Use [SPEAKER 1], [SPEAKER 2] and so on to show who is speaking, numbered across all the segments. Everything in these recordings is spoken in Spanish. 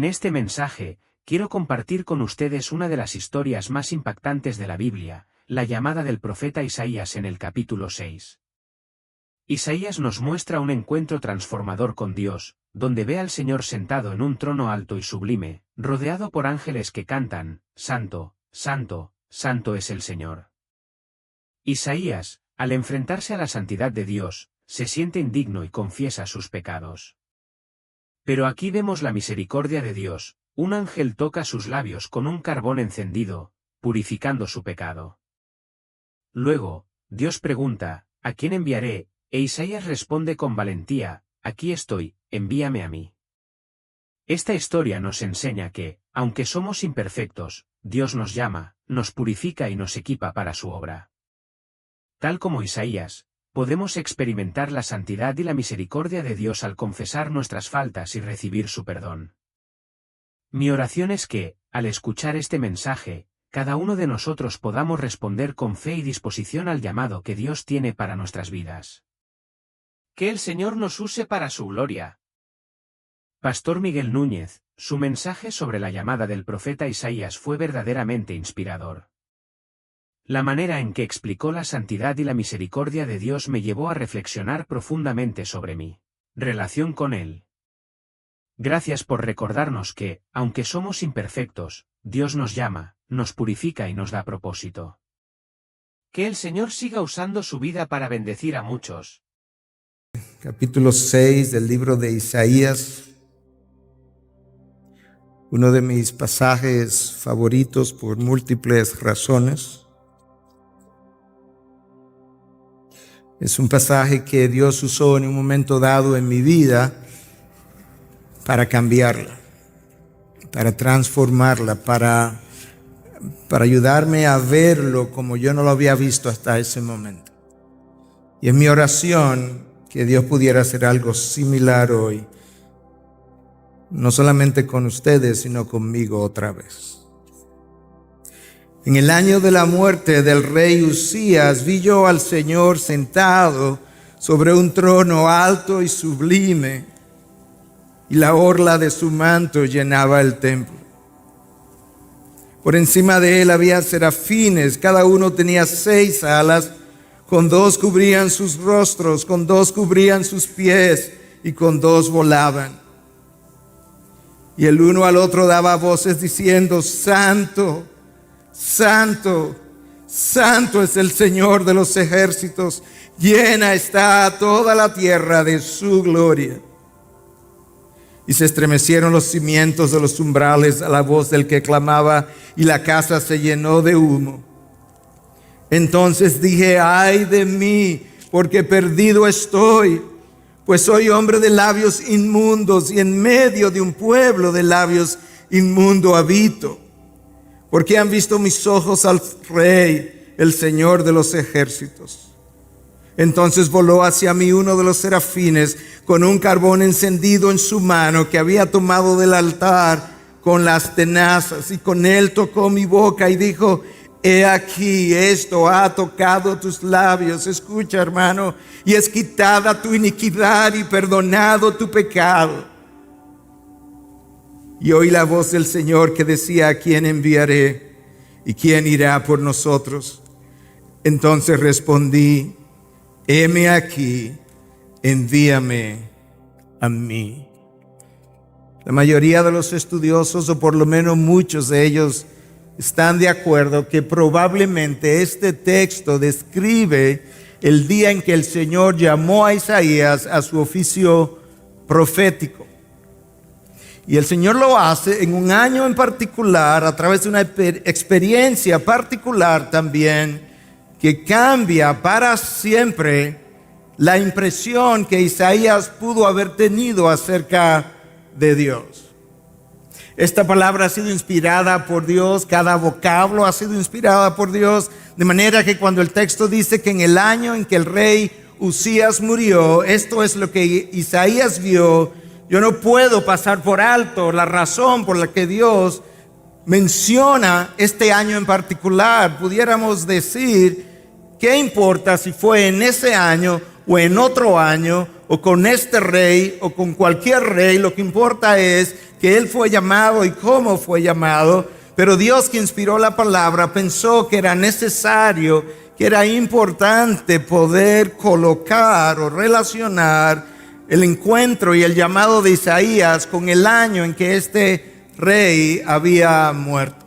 [SPEAKER 1] En este mensaje, quiero compartir con ustedes una de las historias más impactantes de la Biblia, la llamada del profeta Isaías en el capítulo 6. Isaías nos muestra un encuentro transformador con Dios, donde ve al Señor sentado en un trono alto y sublime, rodeado por ángeles que cantan, Santo, Santo, Santo es el Señor. Isaías, al enfrentarse a la santidad de Dios, se siente indigno y confiesa sus pecados. Pero aquí vemos la misericordia de Dios, un ángel toca sus labios con un carbón encendido, purificando su pecado. Luego, Dios pregunta, ¿a quién enviaré? E Isaías responde con valentía, aquí estoy, envíame a mí. Esta historia nos enseña que, aunque somos imperfectos, Dios nos llama, nos purifica y nos equipa para su obra. Tal como Isaías, podemos experimentar la santidad y la misericordia de Dios al confesar nuestras faltas y recibir su perdón. Mi oración es que, al escuchar este mensaje, cada uno de nosotros podamos responder con fe y disposición al llamado que Dios tiene para nuestras vidas. Que el Señor nos use para su gloria. Pastor Miguel Núñez, su mensaje sobre la llamada del profeta Isaías fue verdaderamente inspirador. La manera en que explicó la santidad y la misericordia de Dios me llevó a reflexionar profundamente sobre mi relación con Él. Gracias por recordarnos que, aunque somos imperfectos, Dios nos llama, nos purifica y nos da propósito. Que el Señor siga usando su vida para bendecir a muchos.
[SPEAKER 2] Capítulo 6 del libro de Isaías, uno de mis pasajes favoritos por múltiples razones. Es un pasaje que Dios usó en un momento dado en mi vida para cambiarla, para transformarla, para ayudarme a verlo como yo no lo había visto hasta ese momento. Y es mi oración que Dios pudiera hacer algo similar hoy, no solamente con ustedes, sino conmigo otra vez. En el año de la muerte del rey Uzías, vi yo al Señor sentado sobre un trono alto y sublime, y la orla de su manto llenaba el templo. Por encima de él había serafines, cada uno tenía 6 alas, con 2 cubrían sus rostros, con 2 cubrían sus pies, y con 2 volaban. Y el uno al otro daba voces diciendo, Santo, Santo, Santo es el Señor de los ejércitos, llena está toda la tierra de su gloria. Y se estremecieron los cimientos de los umbrales a la voz del que clamaba, y la casa se llenó de humo. Entonces dije, ay de mí, porque perdido estoy, pues soy hombre de labios inmundos, y en medio de un pueblo de labios inmundo habito. Porque han visto mis ojos al Rey, el Señor de los ejércitos. Entonces voló hacia mí uno de los serafines con un carbón encendido en su mano que había tomado del altar con las tenazas, y con él tocó mi boca y dijo, he aquí, esto ha tocado tus labios, escucha hermano, y es quitada tu iniquidad y perdonado tu pecado. Y oí la voz del Señor que decía, ¿a quién enviaré? ¿Y quién irá por nosotros? Entonces respondí, heme aquí, envíame a mí. La mayoría de los estudiosos, o por lo menos muchos de ellos, están de acuerdo que probablemente este texto describe el día en que el Señor llamó a Isaías a su oficio profético. Y el Señor lo hace en un año en particular, a través de una experiencia particular también, que cambia para siempre la impresión que Isaías pudo haber tenido acerca de Dios. Esta palabra ha sido inspirada por Dios, cada vocablo ha sido inspirada por Dios, de manera que cuando el texto dice que en el año en que el rey Uzías murió, esto es lo que Isaías vio. Yo no puedo pasar por alto la razón por la que Dios menciona este año en particular. Pudiéramos decir, ¿qué importa si fue en ese año o en otro año o con este rey o con cualquier rey. Lo que importa es que él fue llamado y cómo fue llamado. Pero Dios, que inspiró la palabra, pensó que era necesario, que era importante poder colocar o relacionar el encuentro y el llamado de Isaías con el año en que este rey había muerto.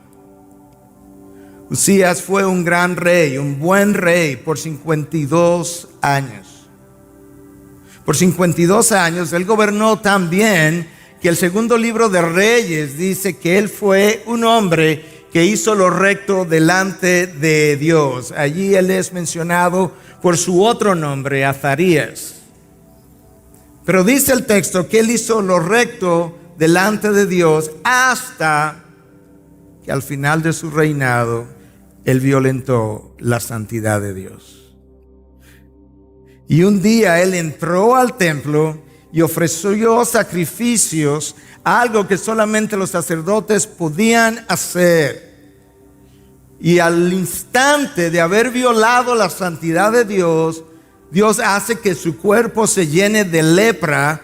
[SPEAKER 2] Usías fue un gran rey, un buen rey por 52 años. Por 52 años él gobernó tan bien que el segundo libro de Reyes dice que él fue un hombre que hizo lo recto delante de Dios. Allí él es mencionado por su otro nombre, Azarías. Pero dice el texto que él hizo lo recto delante de Dios hasta que al final de su reinado él violentó la santidad de Dios. Y un día él entró al templo y ofreció sacrificios, algo que solamente los sacerdotes podían hacer. Y al instante de haber violado la santidad de Dios, Dios hace que su cuerpo se llene de lepra,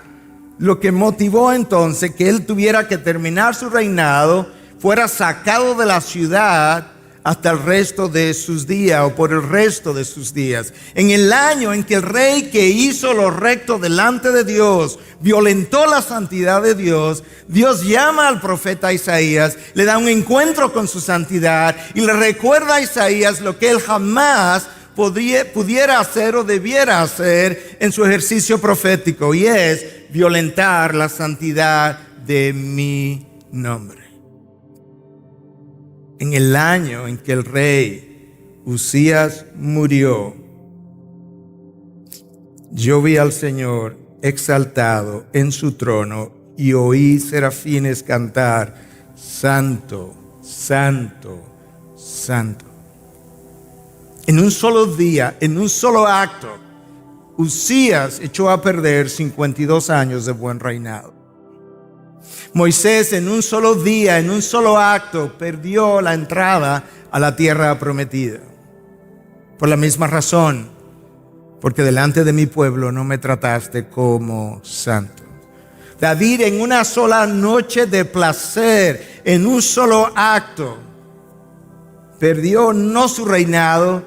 [SPEAKER 2] lo que motivó entonces que él tuviera que terminar su reinado, fuera sacado de la ciudad hasta el resto de sus días, o por el resto de sus días. En el año en que el rey que hizo lo recto delante de Dios violentó la santidad de Dios, Dios llama al profeta Isaías, le da un encuentro con su santidad y le recuerda a Isaías lo que él jamás pudiera hacer o debiera hacer en su ejercicio profético, y es violentar la santidad de mi nombre. En el año en que el rey Usías murió, yo vi al Señor exaltado en su trono y oí serafines cantar: Santo, Santo, Santo. En un solo día, en un solo acto, Usías echó a perder 52 años de buen reinado. Moisés en un solo día, en un solo acto, perdió la entrada a la tierra prometida. Por la misma razón, porque delante de mi pueblo no me trataste como santo. David en una sola noche de placer, en un solo acto, perdió no su reinado,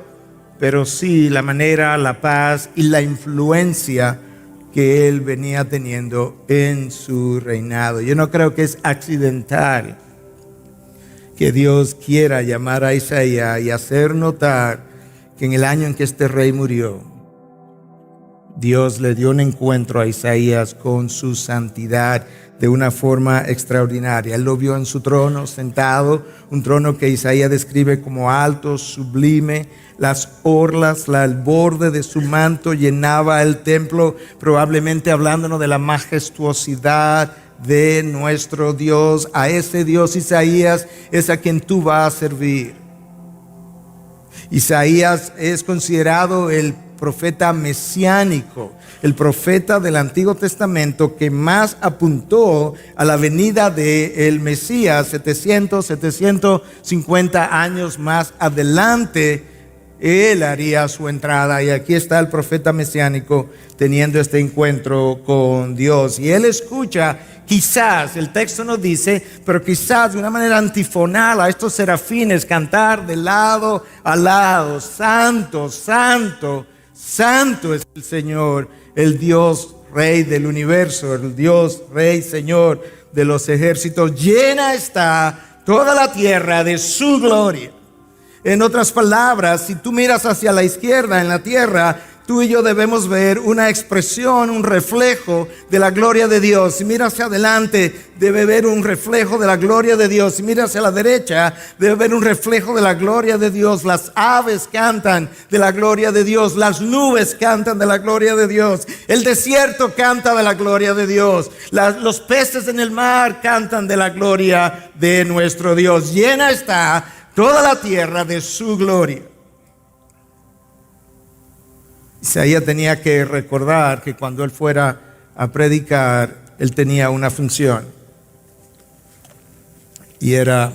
[SPEAKER 2] pero sí la manera, la paz y la influencia que él venía teniendo en su reinado. Yo no creo que es accidental que Dios quiera llamar a Isaías y hacer notar que en el año en que este rey murió, Dios le dio un encuentro a Isaías con su santidad de una forma extraordinaria. Él lo vio en su trono, sentado, un trono que Isaías describe como alto, sublime. Las orlas, el borde de su manto llenaba el templo, probablemente hablándonos de la majestuosidad de nuestro Dios. A ese Dios, Isaías, es a quien tú vas a servir. Isaías es considerado el profeta mesiánico, el profeta del Antiguo Testamento que más apuntó a la venida del Mesías 750 años más adelante. Él haría su entrada, y aquí está el profeta mesiánico teniendo este encuentro con Dios. Y él escucha, quizás, el texto nos dice, pero quizás de una manera antifonal a estos serafines cantar de lado a lado: Santo, Santo, Santo es el Señor, el Dios Rey del universo, el Dios Rey, Señor de los ejércitos. Llena está toda la tierra de su gloria. En otras palabras, si tú miras hacia la izquierda en la tierra, tú y yo debemos ver una expresión, un reflejo de la gloria de Dios. Si miras hacia adelante, debe ver un reflejo de la gloria de Dios. Si miras hacia la derecha, debe ver un reflejo de la gloria de Dios. Las aves cantan de la gloria de Dios. Las nubes cantan de la gloria de Dios. El desierto canta de la gloria de Dios. Los peces en el mar cantan de la gloria de nuestro Dios. Llena está toda la tierra de su gloria. Isaías tenía que recordar que cuando él fuera a predicar, él tenía una función, y era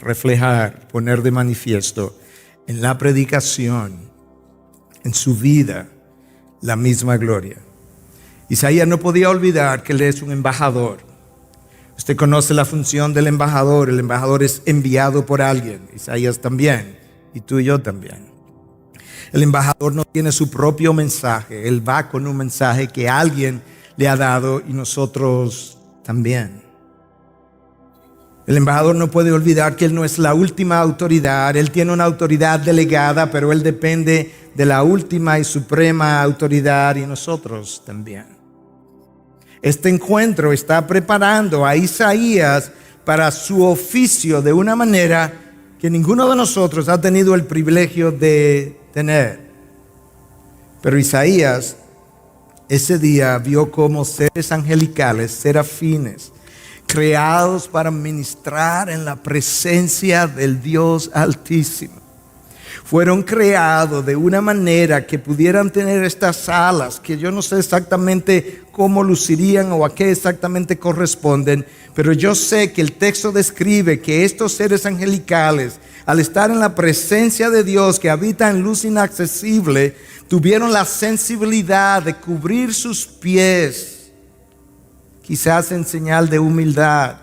[SPEAKER 2] reflejar, poner de manifiesto en la predicación, en su vida, la misma gloria. Isaías no podía olvidar que él es un embajador. Usted conoce la función del embajador. El embajador es enviado por alguien. Isaías también, y tú y yo también. El embajador no tiene su propio mensaje. Él va con un mensaje que alguien le ha dado y nosotros también. El embajador no puede olvidar que él no es la última autoridad. Él tiene una autoridad delegada, pero él depende de la última y suprema autoridad y nosotros también. Este encuentro está preparando a Isaías para su oficio de una manera que ninguno de nosotros ha tenido el privilegio de tener. Pero Isaías ese día vio como seres angelicales, serafines, creados para ministrar en la presencia del Dios Altísimo. Fueron creados de una manera que pudieran tener estas alas, que yo no sé exactamente cómo lucirían o a qué exactamente corresponden, pero yo sé que el texto describe que estos seres angelicales, al estar en la presencia de Dios que habita en luz inaccesible, tuvieron la sensibilidad de cubrir sus pies, quizás en señal de humildad,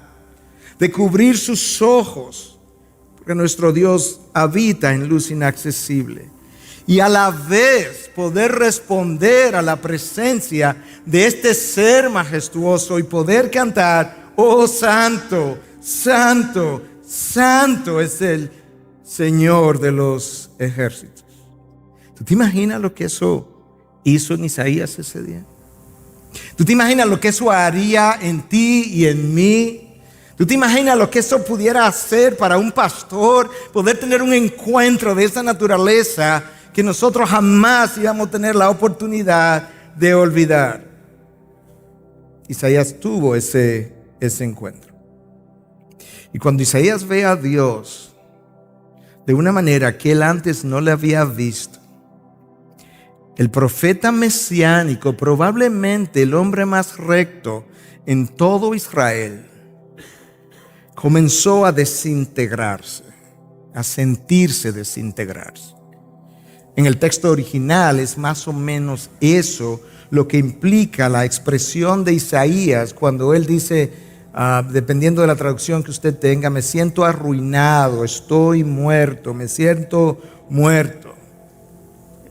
[SPEAKER 2] de cubrir sus ojos, porque nuestro Dios habita en luz inaccesible, y a la vez poder responder a la presencia de este ser majestuoso y poder cantar: oh santo, santo, santo es el Señor de los ejércitos. ¿Tú te imaginas lo que eso hizo en Isaías ese día? ¿Tú te imaginas lo que eso haría en ti y en mí? ¿Tú te imaginas lo que eso pudiera hacer para un pastor? Poder tener un encuentro de esa naturaleza que nosotros jamás íbamos a tener la oportunidad de olvidar. Isaías tuvo ese encuentro. Y cuando Isaías ve a Dios de una manera que él antes no le había visto, el profeta mesiánico, probablemente el hombre más recto en todo Israel, comenzó a desintegrarse, a sentirse desintegrarse. En el texto original es más o menos eso lo que implica la expresión de Isaías cuando él dice, dependiendo de la traducción que usted tenga: me siento arruinado, estoy muerto, me siento muerto.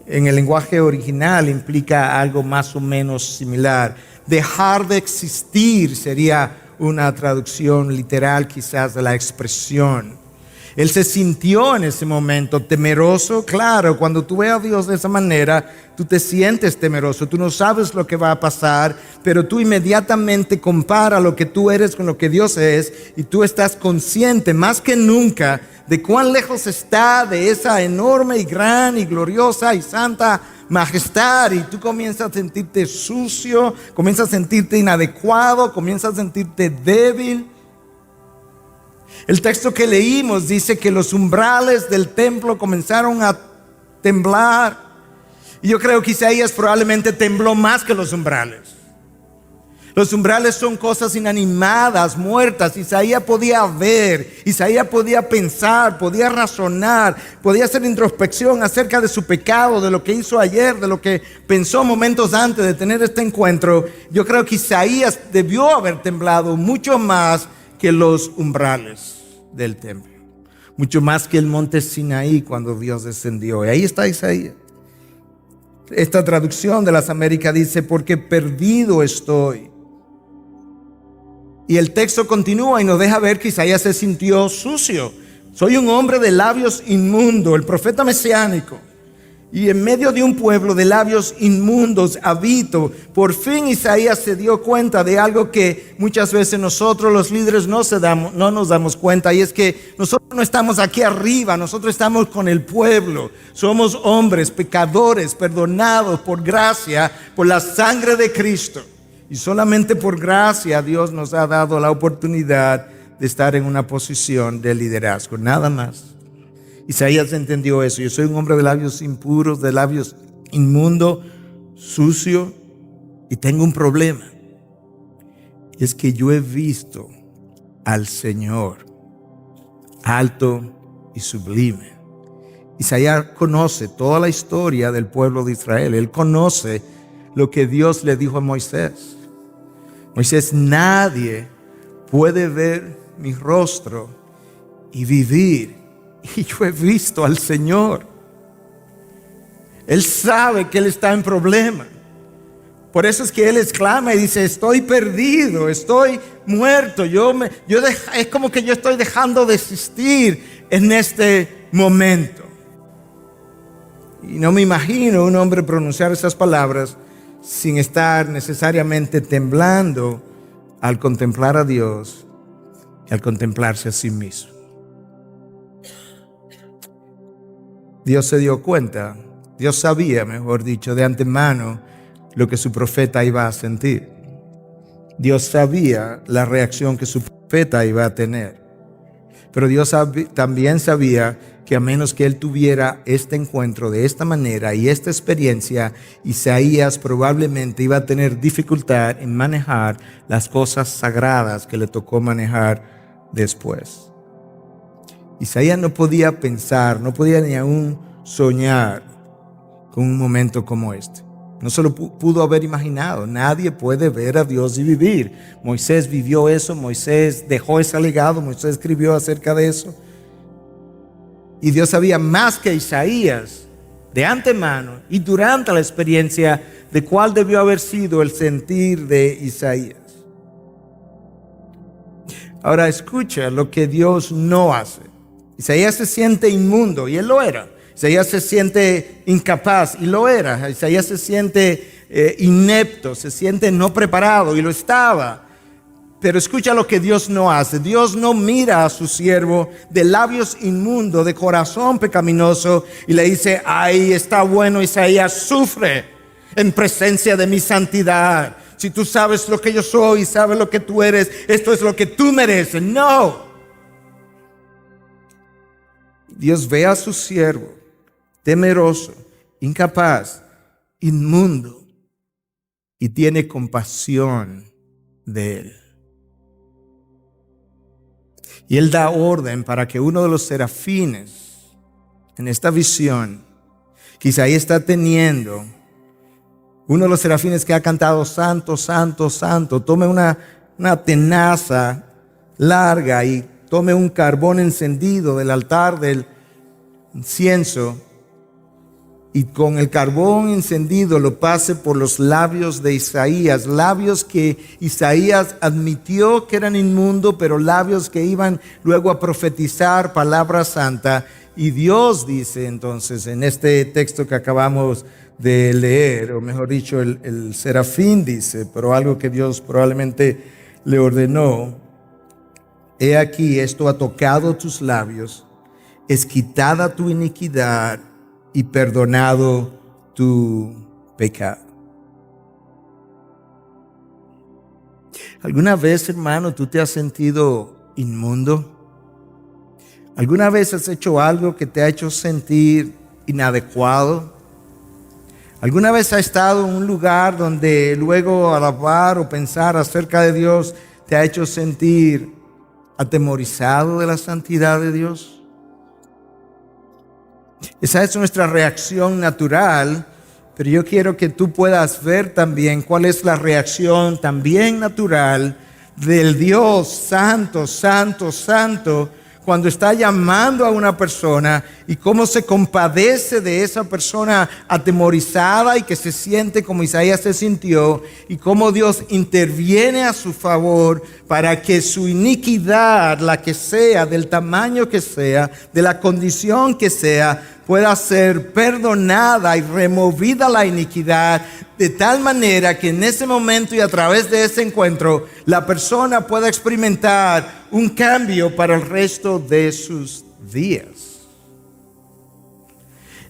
[SPEAKER 2] En el lenguaje original implica algo más o menos similar. Dejar de existir sería una traducción literal quizás de la expresión. Él se sintió en ese momento temeroso. Claro, cuando tú ves a Dios de esa manera, tú te sientes temeroso. Tú no sabes lo que va a pasar, pero tú inmediatamente comparas lo que tú eres con lo que Dios es, y tú estás consciente más que nunca de cuán lejos está de esa enorme y gran y gloriosa y santa majestad, y tú comienzas a sentirte sucio, comienzas a sentirte inadecuado, comienzas a sentirte débil. El texto que leímos dice que los umbrales del templo comenzaron a temblar, y yo creo que Isaías probablemente tembló más que los umbrales. Los umbrales son cosas inanimadas, muertas. Isaías podía ver, Isaías podía pensar, podía razonar, podía hacer introspección acerca de su pecado, de lo que hizo ayer, de lo que pensó momentos antes de tener este encuentro. Yo creo que Isaías debió haber temblado mucho más que los umbrales del templo, mucho más que el monte Sinaí cuando Dios descendió. Y ahí está Isaías. Esta traducción de las Américas dice: porque perdido estoy. Y el texto continúa y nos deja ver que Isaías se sintió sucio. Soy un hombre de labios inmundos, el profeta mesiánico. Y en medio de un pueblo de labios inmundos habito. Por fin Isaías se dio cuenta de algo que muchas veces nosotros los líderes no nos damos cuenta. Y es que nosotros no estamos aquí arriba, nosotros estamos con el pueblo. Somos hombres pecadores, perdonados por gracia, por la sangre de Cristo. Y solamente por gracia Dios nos ha dado la oportunidad de estar en una posición de liderazgo, nada más. Isaías entendió eso. Yo soy un hombre de labios impuros, de labios inmundo, sucio, y tengo un problema. Y es que yo he visto al Señor alto y sublime. Isaías conoce toda la historia del pueblo de Israel. Él conoce lo que Dios le dijo a Moisés. Moisés, nadie puede ver mi rostro y vivir. Y yo he visto al Señor. Él sabe que él está en problema. Por eso es que él exclama y dice, estoy perdido, estoy muerto. Es como que yo estoy dejando de existir en este momento. Y no me imagino un hombre pronunciar esas palabras sin estar necesariamente temblando al contemplar a Dios y al contemplarse a sí mismo. Dios se dio cuenta, Dios sabía, mejor dicho, de antemano lo que su profeta iba a sentir. Dios sabía la reacción que su profeta iba a tener. Pero Dios también sabía que a menos que él tuviera este encuentro de esta manera y esta experiencia, Isaías probablemente iba a tener dificultad en manejar las cosas sagradas que le tocó manejar después. Isaías no podía pensar, no podía ni aún soñar con un momento como este. No se lo pudo haber imaginado. Nadie puede ver a Dios y vivir. Moisés vivió eso, Moisés dejó ese legado, Moisés escribió acerca de eso. Y Dios sabía más que Isaías de antemano y durante la experiencia de cuál debió haber sido el sentir de Isaías. Ahora escucha lo que Dios no hace. Isaías se siente inmundo y él lo era. Isaías se siente incapaz y lo era. Isaías se siente inepto, se siente no preparado y lo estaba. Pero escucha lo que Dios no hace. Dios no mira a su siervo de labios inmundos, de corazón pecaminoso y le dice, ahí está bueno, Isaías, sufre en presencia de mi santidad. Si tú sabes lo que yo soy y sabes lo que tú eres, esto es lo que tú mereces. No. Dios ve a su siervo temeroso, incapaz, inmundo y tiene compasión de él. Y él da orden para que uno de los serafines en esta visión que Isaías está teniendo, uno de los serafines que ha cantado santo, santo, santo, tome una tenaza larga y tome un carbón encendido del altar del incienso y con el carbón encendido lo pase por los labios de Isaías, labios que Isaías admitió que eran inmundos, pero labios que iban luego a profetizar palabra santa. Y Dios dice entonces en este texto que acabamos de leer, o mejor dicho, el serafín dice, pero algo que Dios probablemente le ordenó, he aquí, esto ha tocado tus labios, es quitada tu iniquidad y perdonado tu pecado. ¿Alguna vez, hermano, tú te has sentido inmundo? ¿Alguna vez has hecho algo que te ha hecho sentir inadecuado? ¿Alguna vez has estado en un lugar donde luego alabar o pensar acerca de Dios te ha hecho sentir atemorizado de la santidad de Dios? Esa es nuestra reacción natural, pero yo quiero que tú puedas ver también cuál es la reacción también natural del Dios santo, santo, santo, cuando está llamando a una persona y cómo se compadece de esa persona atemorizada y que se siente como Isaías se sintió, y cómo Dios interviene a su favor para que su iniquidad, la que sea, del tamaño que sea, de la condición que sea, pueda ser perdonada y removida la iniquidad, de tal manera que en ese momento y a través de ese encuentro la persona pueda experimentar un cambio para el resto de sus días.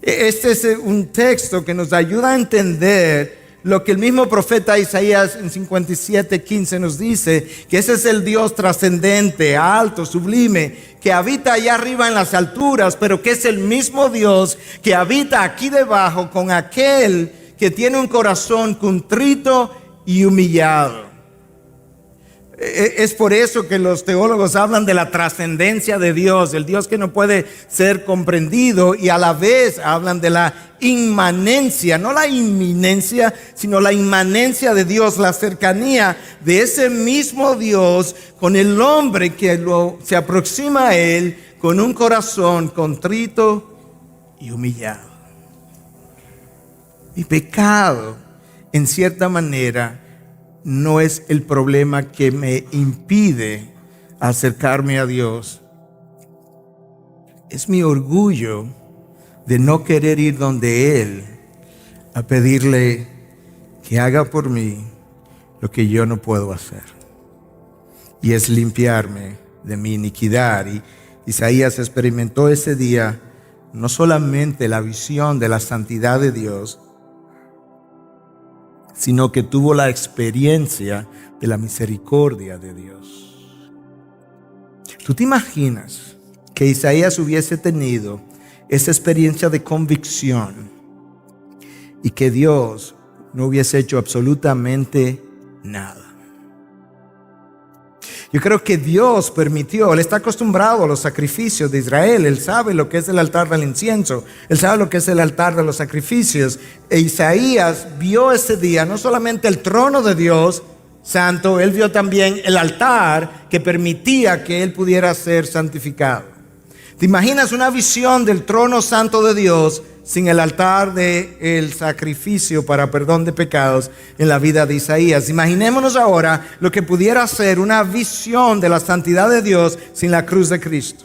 [SPEAKER 2] Este es un texto que nos ayuda a entender lo que el mismo profeta Isaías en 57:15 nos dice, que ese es el Dios trascendente, alto, sublime, que habita allá arriba en las alturas, pero que es el mismo Dios que habita aquí debajo con aquel que tiene un corazón contrito y humillado. Es por eso que los teólogos hablan de la trascendencia de Dios, el Dios que no puede ser comprendido, y a la vez hablan de la inmanencia, no la inminencia, sino la inmanencia de Dios, la cercanía de ese mismo Dios con el hombre que se aproxima a Él con un corazón contrito y humillado. Mi pecado, en cierta manera, no es el problema que me impide acercarme a Dios. Es mi orgullo de no querer ir donde Él a pedirle que haga por mí lo que yo no puedo hacer. Y es limpiarme de mi iniquidad. Y Isaías experimentó ese día no solamente la visión de la santidad de Dios, sino que tuvo la experiencia de la misericordia de Dios. ¿Tú te imaginas que Isaías hubiese tenido esa experiencia de convicción y que Dios no hubiese hecho absolutamente nada? Yo creo que Dios permitió, Él está acostumbrado a los sacrificios de Israel, Él sabe lo que es el altar del incienso, Él sabe lo que es el altar de los sacrificios. E Isaías vio ese día no solamente el trono de Dios santo, él vio también el altar que permitía que Él pudiera ser santificado. ¿Te imaginas una visión del trono santo de Dios sin el altar del sacrificio para perdón de pecados en la vida de Isaías? Imaginémonos ahora lo que pudiera ser una visión de la santidad de Dios sin la cruz de Cristo.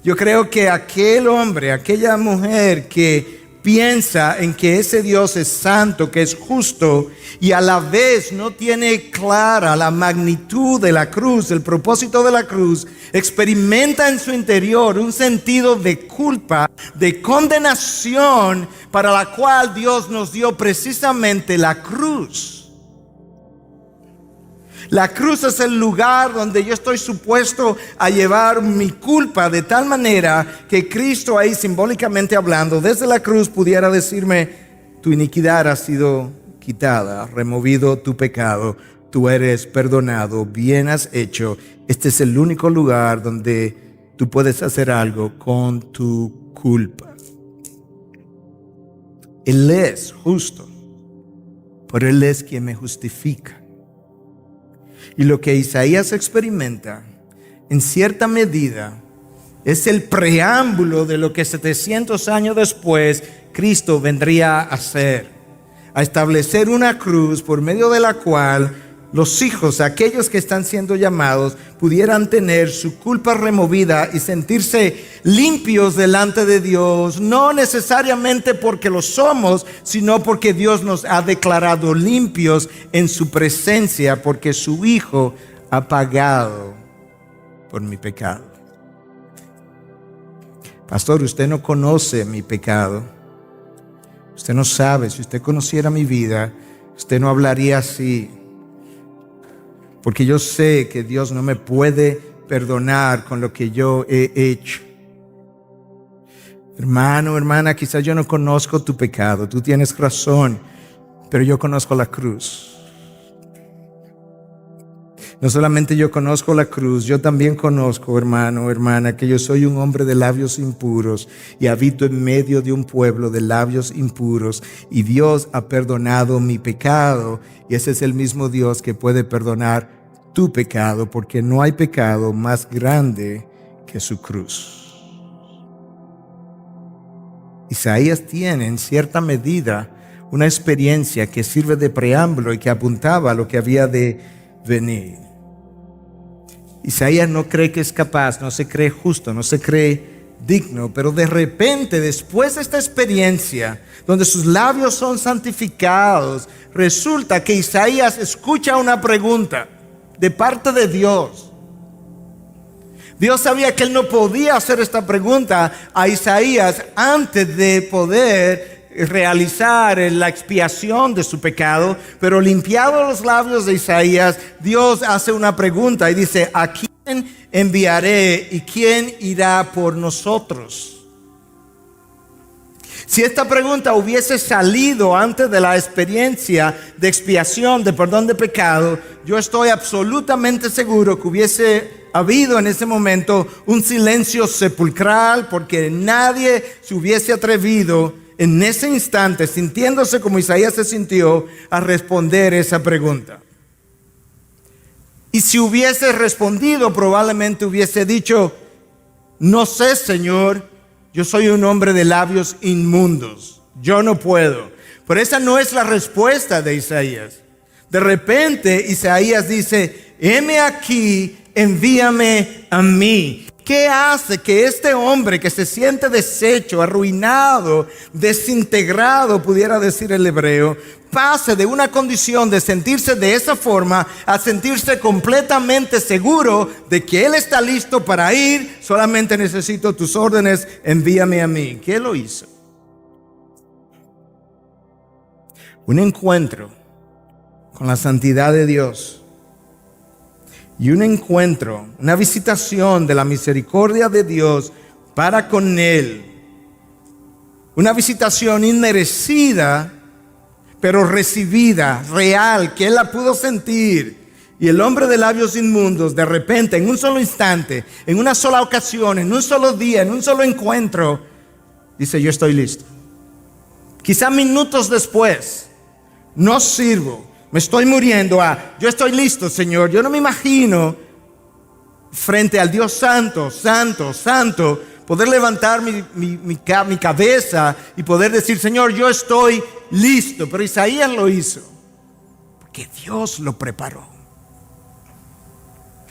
[SPEAKER 2] Yo creo que aquel hombre, aquella mujer que piensa en que ese Dios es santo, que es justo, y a la vez no tiene clara la magnitud de la cruz, el propósito de la cruz, experimenta en su interior un sentido de culpa, de condenación, para la cual Dios nos dio precisamente la cruz. La cruz es el lugar donde yo estoy supuesto a llevar mi culpa, de tal manera que Cristo ahí, simbólicamente hablando, desde la cruz pudiera decirme: tu iniquidad ha sido quitada, removido tu pecado, tú eres perdonado, bien has hecho. Este es el único lugar donde tú puedes hacer algo con tu culpa. Él es justo, pero Él es quien me justifica. Y lo que Isaías experimenta, en cierta medida, es el preámbulo de lo que 700 años después Cristo vendría a hacer, a establecer una cruz por medio de la cual los hijos, aquellos que están siendo llamados, pudieran tener su culpa removida y sentirse limpios delante de Dios, no necesariamente porque lo somos, sino porque Dios nos ha declarado limpios en su presencia, porque su Hijo ha pagado por mi pecado. Pastor, usted no conoce mi pecado. Usted no sabe. Si usted conociera mi vida, usted no hablaría así. Porque yo sé que Dios no me puede perdonar con lo que yo he hecho. Hermano, hermana, quizás yo no conozco tu pecado. Tú tienes razón, pero yo conozco la cruz. No solamente yo conozco la cruz, yo también conozco, hermano, hermana, que yo soy un hombre de labios impuros y habito en medio de un pueblo de labios impuros, y Dios ha perdonado mi pecado, y ese es el mismo Dios que puede perdonar tu pecado, porque no hay pecado más grande que su cruz. Isaías tiene en cierta medida una experiencia que sirve de preámbulo y que apuntaba a lo que había de venir. Isaías no cree que es capaz, no se cree justo, no se cree digno, pero de repente, después de esta experiencia donde sus labios son santificados, resulta que Isaías escucha una pregunta de parte de Dios. Dios sabía que él no podía hacer esta pregunta a Isaías antes de poder realizar la expiación de su pecado, pero limpiados los labios de Isaías, Dios hace una pregunta y dice: ¿a quién enviaré y quién irá por nosotros? Si esta pregunta hubiese salido antes de la experiencia de expiación, de perdón de pecado, yo estoy absolutamente seguro que hubiese habido en ese momento un silencio sepulcral, porque nadie se hubiese atrevido en ese instante, sintiéndose como Isaías se sintió, a responder esa pregunta. Y si hubiese respondido, probablemente hubiese dicho: no sé, Señor, yo soy un hombre de labios inmundos, yo no puedo. Pero esa no es la respuesta de Isaías. De repente Isaías dice: heme aquí, envíame a mí. ¿Qué hace que este hombre que se siente deshecho, arruinado, desintegrado, pudiera decir el hebreo, pase de una condición de sentirse de esa forma a sentirse completamente seguro de que él está listo para ir? Solamente necesito tus órdenes, envíame a mí. ¿Qué lo hizo? Un encuentro con la santidad de Dios y un encuentro, una visitación de la misericordia de Dios para con él. Una visitación inmerecida, pero recibida, real, que él la pudo sentir. Y el hombre de labios inmundos, de repente, en un solo instante, en una sola ocasión, en un solo día, en un solo encuentro, dice: yo estoy listo. Quizá minutos después: no sirvo, me estoy muriendo. Yo estoy listo, Señor. Yo no me imagino frente al Dios santo, santo, santo, poder levantar mi cabeza y poder decir: Señor, yo estoy listo. Pero Isaías lo hizo porque Dios lo preparó.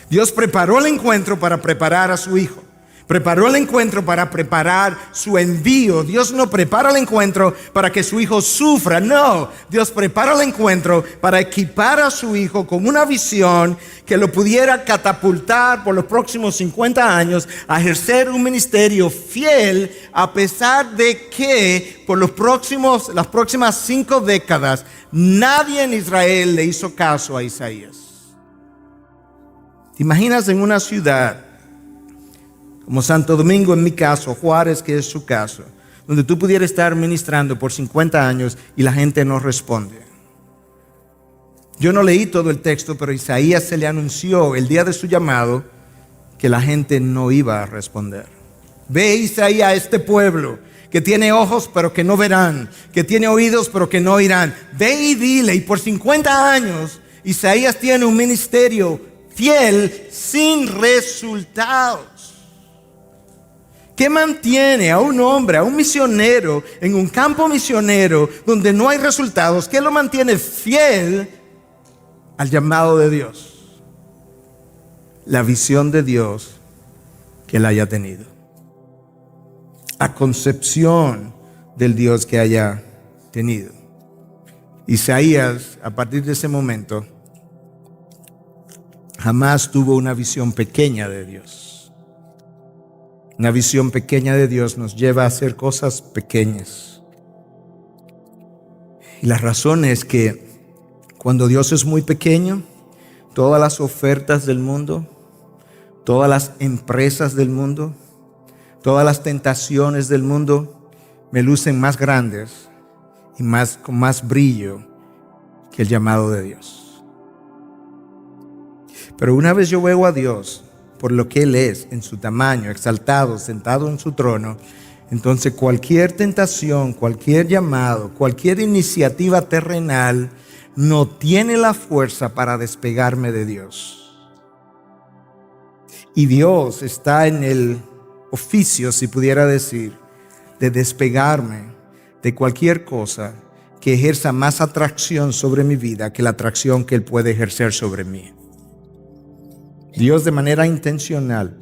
[SPEAKER 2] Dios preparó el encuentro para preparar a su hijo. Preparó el encuentro para preparar su envío. Dios no prepara el encuentro para que su hijo sufra. No, Dios prepara el encuentro para equipar a su hijo con una visión que lo pudiera catapultar por los próximos 50 años a ejercer un ministerio fiel, a pesar de que por las próximas 5 décadas nadie en Israel le hizo caso a Isaías. ¿Te imaginas en una ciudad como Santo Domingo, en mi caso, Juárez, que es su caso, donde tú pudieras estar ministrando por 50 años y la gente no responde? Yo no leí todo el texto, pero Isaías se le anunció el día de su llamado que la gente no iba a responder. Ve, Isaías, a este pueblo que tiene ojos pero que no verán, que tiene oídos pero que no oirán. Ve y dile. Y por 50 años Isaías tiene un ministerio fiel sin resultados. ¿Qué mantiene a un hombre, a un misionero, en un campo misionero donde no hay resultados? ¿Qué lo mantiene fiel al llamado de Dios? La visión de Dios que él haya tenido. La concepción del Dios que haya tenido. Isaías, a partir de ese momento, jamás tuvo una visión pequeña de Dios. Una visión pequeña de Dios nos lleva a hacer cosas pequeñas. Y la razón es que cuando Dios es muy pequeño, todas las ofertas del mundo, todas las empresas del mundo, todas las tentaciones del mundo me lucen más grandes y con más brillo que el llamado de Dios. Pero una vez yo veo a Dios por lo que Él es, en su tamaño, exaltado, sentado en su trono, entonces cualquier tentación, cualquier llamado, cualquier iniciativa terrenal no tiene la fuerza para despegarme de Dios. Y Dios está en el oficio, si pudiera decir, de despegarme de cualquier cosa que ejerza más atracción sobre mi vida que la atracción que Él puede ejercer sobre mí. Dios, de manera intencional,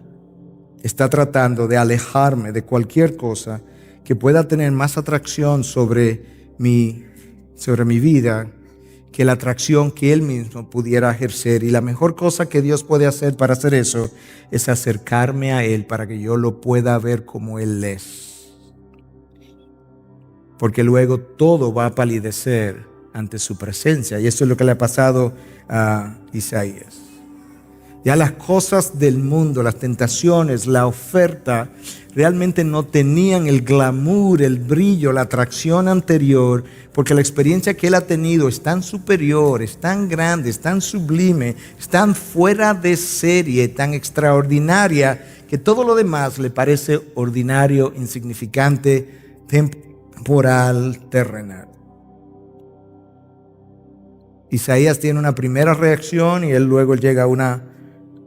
[SPEAKER 2] está tratando de alejarme de cualquier cosa que pueda tener más atracción sobre mi vida que la atracción que Él mismo pudiera ejercer. Y la mejor cosa que Dios puede hacer para hacer eso es acercarme a Él para que yo lo pueda ver como Él es. Porque luego todo va a palidecer ante su presencia. Y eso es lo que le ha pasado a Isaías. Ya las cosas del mundo, las tentaciones, la oferta, realmente no tenían el glamour, el brillo, la atracción anterior, porque la experiencia que él ha tenido es tan superior, es tan grande, es tan sublime, es tan fuera de serie, tan extraordinaria, que todo lo demás le parece ordinario, insignificante, temporal, terrenal. Isaías tiene una primera reacción y él luego llega a una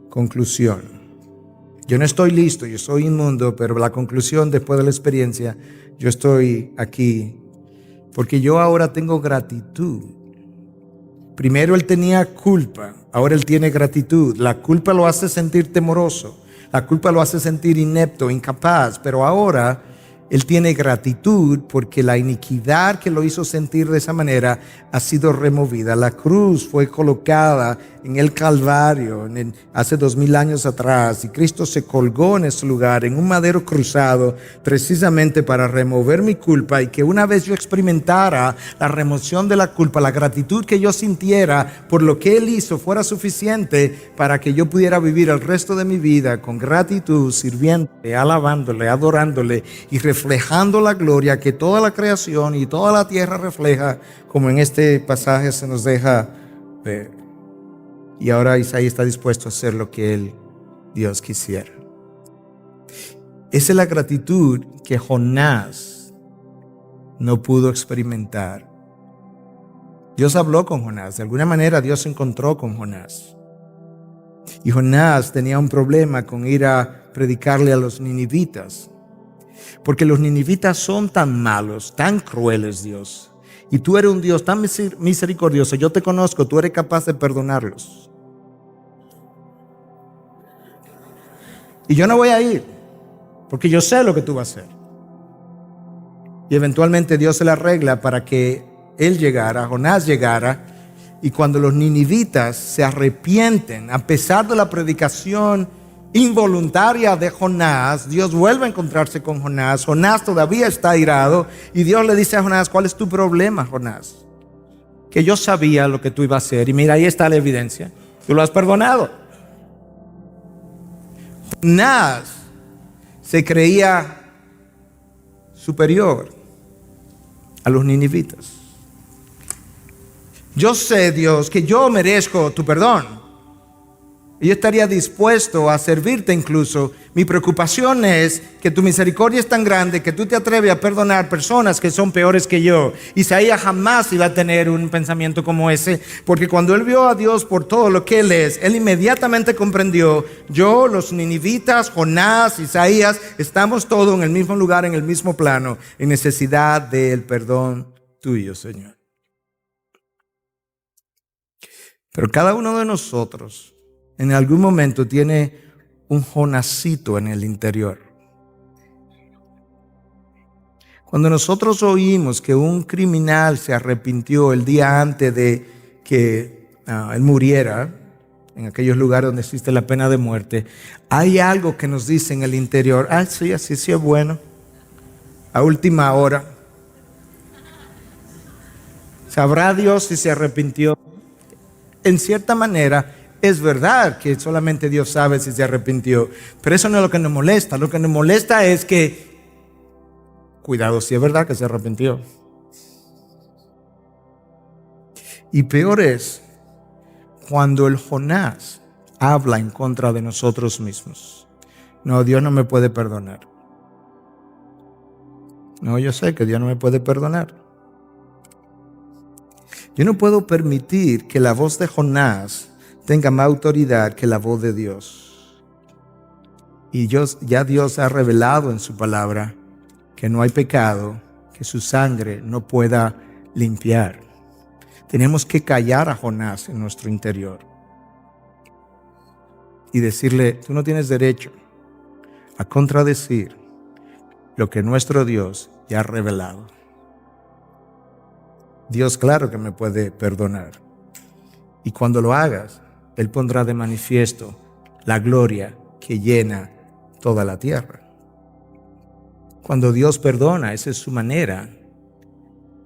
[SPEAKER 2] conclusión. Yo no estoy listo, yo soy inmundo, pero la conclusión después de la experiencia, yo estoy aquí porque yo ahora tengo gratitud. Primero él tenía culpa, ahora él tiene gratitud. La culpa lo hace sentir temoroso, la culpa lo hace sentir inepto, incapaz, pero ahora él tiene gratitud porque la iniquidad que lo hizo sentir de esa manera ha sido removida. La cruz fue colocada en el Calvario hace 2000 años atrás y Cristo se colgó en ese lugar, en un madero cruzado, precisamente para remover mi culpa, y que una vez yo experimentara la remoción de la culpa, la gratitud que yo sintiera por lo que Él hizo fuera suficiente para que yo pudiera vivir el resto de mi vida con gratitud, sirviéndole, alabándole, adorándole y reflejando la gloria que toda la creación y toda la tierra refleja, como en este pasaje se nos deja ver. Y ahora Isaías está dispuesto a hacer lo que Dios quisiera. Esa es la gratitud que Jonás no pudo experimentar. Dios habló con Jonás. De alguna manera Dios se encontró con Jonás. Y Jonás tenía un problema con ir a predicarle a los ninivitas. Porque los ninivitas son tan malos, tan crueles, Dios. Y tú eres un Dios tan misericordioso. Yo te conozco, tú eres capaz de perdonarlos. Y yo no voy a ir, porque yo sé lo que tú vas a hacer. Y eventualmente Dios se la arregla para que él llegara, Jonás llegara. Y cuando los ninivitas se arrepienten, a pesar de la predicación involuntaria de Jonás, Dios vuelve a encontrarse con Jonás. Jonás todavía está airado y Dios le dice a Jonás: ¿cuál es tu problema, Jonás? Que yo sabía lo que tú ibas a hacer y mira, ahí está la evidencia. Tú lo has perdonado. Jonás se creía superior a los ninivitas. Yo sé, Dios, que yo merezco tu perdón. Y yo estaría dispuesto a servirte incluso. Mi preocupación es que tu misericordia es tan grande que tú te atreves a perdonar personas que son peores que yo. Isaías jamás iba a tener un pensamiento como ese, porque cuando él vio a Dios por todo lo que él es, él inmediatamente comprendió: yo, los ninivitas, Jonás, Isaías, estamos todos en el mismo lugar, en el mismo plano, en necesidad del perdón tuyo, Señor. Pero cada uno de nosotros en algún momento tiene un Jonasito en el interior. Cuando nosotros oímos que un criminal se arrepintió el día antes de que él muriera, en aquellos lugares donde existe la pena de muerte, hay algo que nos dice en el interior: sí, así sí es bueno. A última hora, ¿sabrá Dios si se arrepintió? En cierta manera, es verdad que solamente Dios sabe si se arrepintió, pero eso no es lo que nos molesta. Lo que nos molesta es que, cuidado, si es verdad que se arrepintió. Y peor es cuando el Jonás habla en contra de nosotros mismos. No, Dios no me puede perdonar. No, yo sé que Dios no me puede perdonar. Yo no puedo permitir que la voz de Jonás tenga más autoridad que la voz de Dios. Y ya Dios ha revelado en su palabra que no hay pecado que su sangre no pueda limpiar. Tenemos que callar a Jonás en nuestro interior y decirle: tú no tienes derecho a contradecir lo que nuestro Dios ya ha revelado. Dios, claro que me puede perdonar. Y cuando lo hagas, Él pondrá de manifiesto la gloria que llena toda la tierra. Cuando Dios perdona, esa es su manera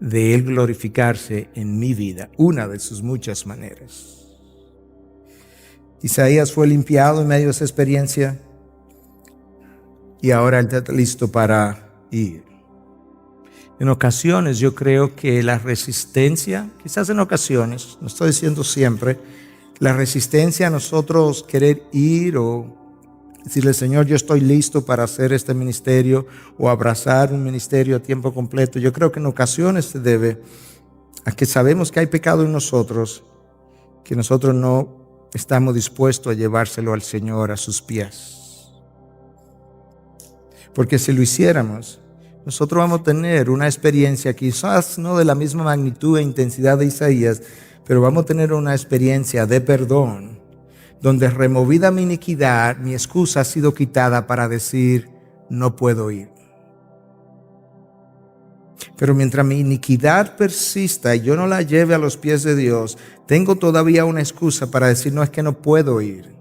[SPEAKER 2] de Él glorificarse en mi vida, una de sus muchas maneras. Isaías fue limpiado en medio de esa experiencia y ahora él está listo para ir. En ocasiones yo creo que la resistencia, quizás en ocasiones, no estoy diciendo siempre, la resistencia a nosotros querer ir o decirle, Señor, yo estoy listo para hacer este ministerio o abrazar un ministerio a tiempo completo. Yo creo que en ocasiones se debe a que sabemos que hay pecado en nosotros, que nosotros no estamos dispuestos a llevárselo al Señor a sus pies. Porque si lo hiciéramos, nosotros vamos a tener una experiencia quizás no de la misma magnitud e intensidad de Isaías, pero vamos a tener una experiencia de perdón, donde removida mi iniquidad, mi excusa ha sido quitada para decir, no puedo ir. Pero mientras mi iniquidad persista y yo no la lleve a los pies de Dios, tengo todavía una excusa para decir, no, es que no puedo ir.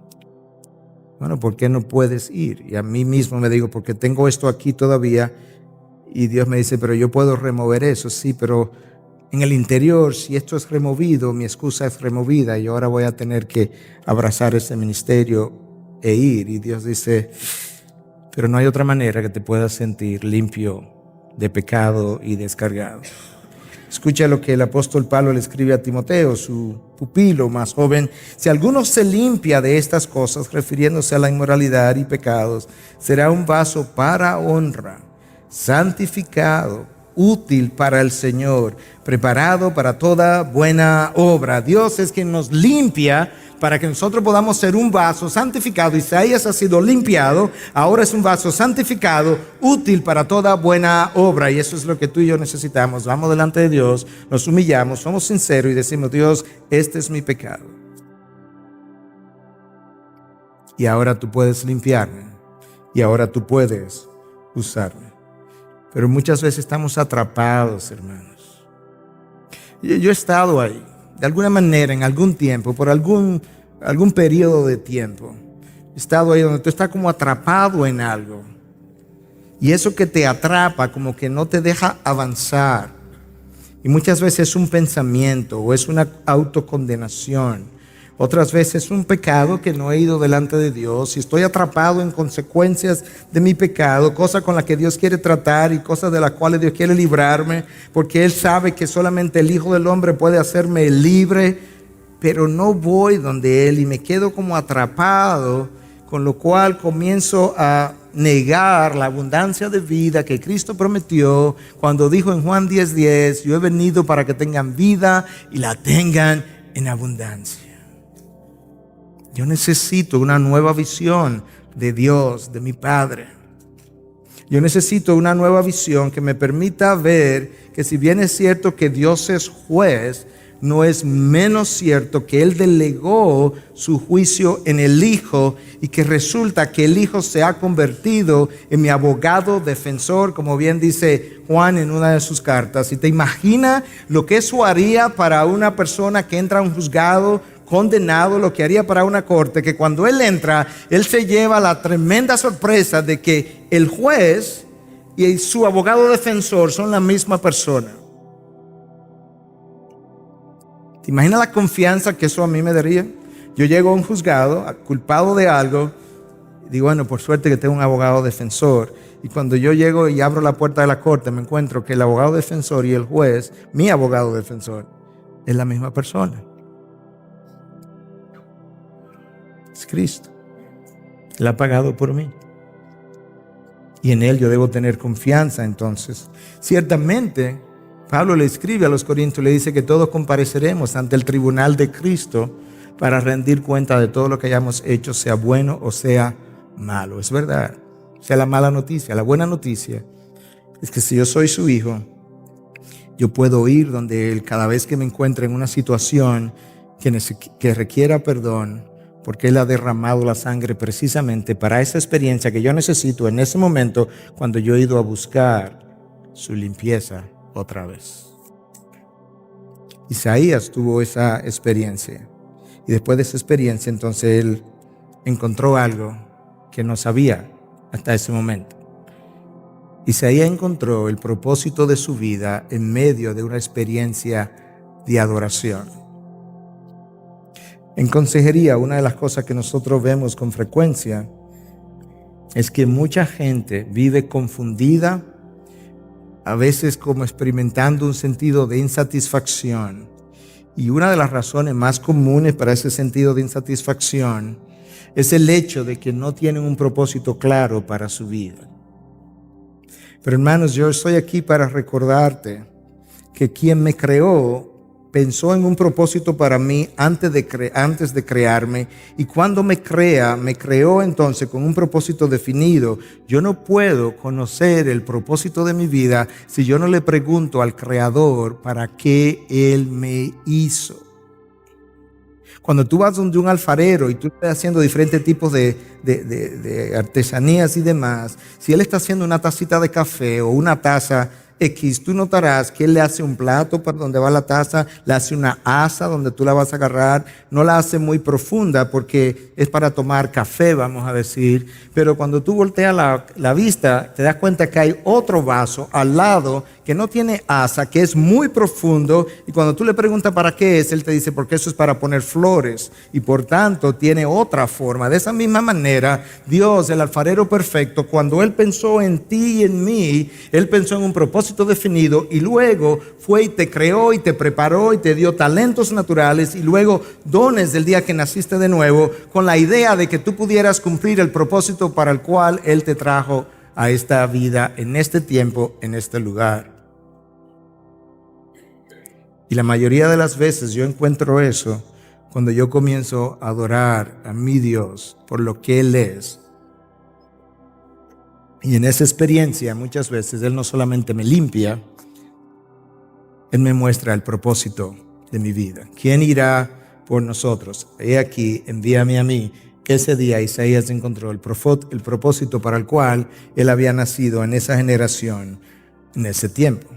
[SPEAKER 2] Bueno, ¿por qué no puedes ir? Y a mí mismo me digo, porque tengo esto aquí todavía. Y Dios me dice, pero yo puedo remover eso. Sí, pero en el interior, si esto es removido, mi excusa es removida y ahora voy a tener que abrazar ese ministerio e ir. Y Dios dice, pero no hay otra manera que te puedas sentir limpio de pecado y descargado. Escucha lo que el apóstol Pablo le escribe a Timoteo, su pupilo más joven. Si alguno se limpia de estas cosas, refiriéndose a la inmoralidad y pecados, será un vaso para honra, santificado, útil para el Señor, preparado para toda buena obra. Dios es quien nos limpia para que nosotros podamos ser un vaso santificado. Isaías ha sido limpiado, ahora es un vaso santificado, útil para toda buena obra. Y eso es lo que tú y yo necesitamos. Vamos delante de Dios, nos humillamos, somos sinceros y decimos, Dios, este es mi pecado. Y ahora tú puedes limpiarme. Y ahora tú puedes usarme. Pero muchas veces estamos atrapados, hermanos. Yo he estado ahí, de alguna manera, en algún tiempo, por algún periodo de tiempo. He estado ahí donde tú estás como atrapado en algo. Y eso que te atrapa como que no te deja avanzar. Y muchas veces es un pensamiento o es una autocondenación. Otras veces es un pecado que no he ido delante de Dios y estoy atrapado en consecuencias de mi pecado, cosas con las que Dios quiere tratar y cosas de las cuales Dios quiere librarme, porque Él sabe que solamente el Hijo del Hombre puede hacerme libre, pero no voy donde Él y me quedo como atrapado, con lo cual comienzo a negar la abundancia de vida que Cristo prometió cuando dijo en Juan 10:10, yo he venido para que tengan vida y la tengan en abundancia. Yo necesito una nueva visión de Dios, de mi Padre. Yo necesito una nueva visión que me permita ver que si bien es cierto que Dios es juez, no es menos cierto que Él delegó su juicio en el Hijo y que resulta que el Hijo se ha convertido en mi abogado defensor, como bien dice Juan en una de sus cartas. ¿Y te imaginas lo que eso haría para una persona que entra a un juzgado condenado, lo que haría para una corte? Que cuando él entra, él se lleva la tremenda sorpresa de que el juez y su abogado defensor son la misma persona. ¿Te imaginas la confianza que eso a mí me daría? Yo llego a un juzgado culpado de algo y digo, bueno, por suerte que tengo un abogado defensor. Y cuando yo llego y abro la puerta de la corte, me encuentro que el abogado defensor y el juez, mi abogado defensor, es la misma persona. Es Cristo. Él ha pagado por mí. Y en Él yo debo tener confianza. Entonces, ciertamente, Pablo le escribe a los Corintios, le dice que todos compareceremos ante el tribunal de Cristo para rendir cuenta de todo lo que hayamos hecho, sea bueno o sea malo. Es verdad. Sea la mala noticia. La buena noticia es que si yo soy su hijo, yo puedo ir donde Él cada vez que me encuentre en una situación que requiera perdón, porque Él ha derramado la sangre precisamente para esa experiencia que yo necesito en ese momento cuando yo he ido a buscar su limpieza otra vez. Isaías tuvo esa experiencia y después de esa experiencia entonces él encontró algo que no sabía hasta ese momento. Isaías encontró el propósito de su vida en medio de una experiencia de adoración. En consejería, una de las cosas que nosotros vemos con frecuencia es que mucha gente vive confundida, a veces como experimentando un sentido de insatisfacción. Y una de las razones más comunes para ese sentido de insatisfacción es el hecho de que no tienen un propósito claro para su vida. Pero hermanos, yo estoy aquí para recordarte que quien me creó pensó en un propósito para mí antes de crearme, y cuando me creó entonces con un propósito definido. Yo no puedo conocer el propósito de mi vida si yo no le pregunto al Creador para qué Él me hizo. Cuando tú vas donde un alfarero y tú estás haciendo diferentes tipos de artesanías y demás, si él está haciendo una tacita de café o una taza X, tú notarás que él le hace un plato para donde va la taza, le hace una asa donde tú la vas a agarrar, no la hace muy profunda porque es para tomar café, vamos a decir, pero cuando tú volteas la vista, te das cuenta que hay otro vaso al lado que no tiene asa, que es muy profundo, y cuando tú le preguntas para qué es, él te dice porque eso es para poner flores, y por tanto tiene otra forma. De esa misma manera, Dios, el alfarero perfecto, cuando Él pensó en ti y en mí, Él pensó en un propósito definido, y luego fue y te creó y te preparó y te dio talentos naturales y luego dones del día que naciste de nuevo, con la idea de que tú pudieras cumplir el propósito para el cual Él te trajo a esta vida, en este tiempo, en este lugar. Y la mayoría de las veces yo encuentro eso cuando yo comienzo a adorar a mi Dios por lo que Él es. Y en esa experiencia muchas veces Él no solamente me limpia, Él me muestra el propósito de mi vida. ¿Quién irá por nosotros? He aquí, envíame a mí. Ese día Isaías encontró el propósito para el cual él había nacido en esa generación, en ese tiempo.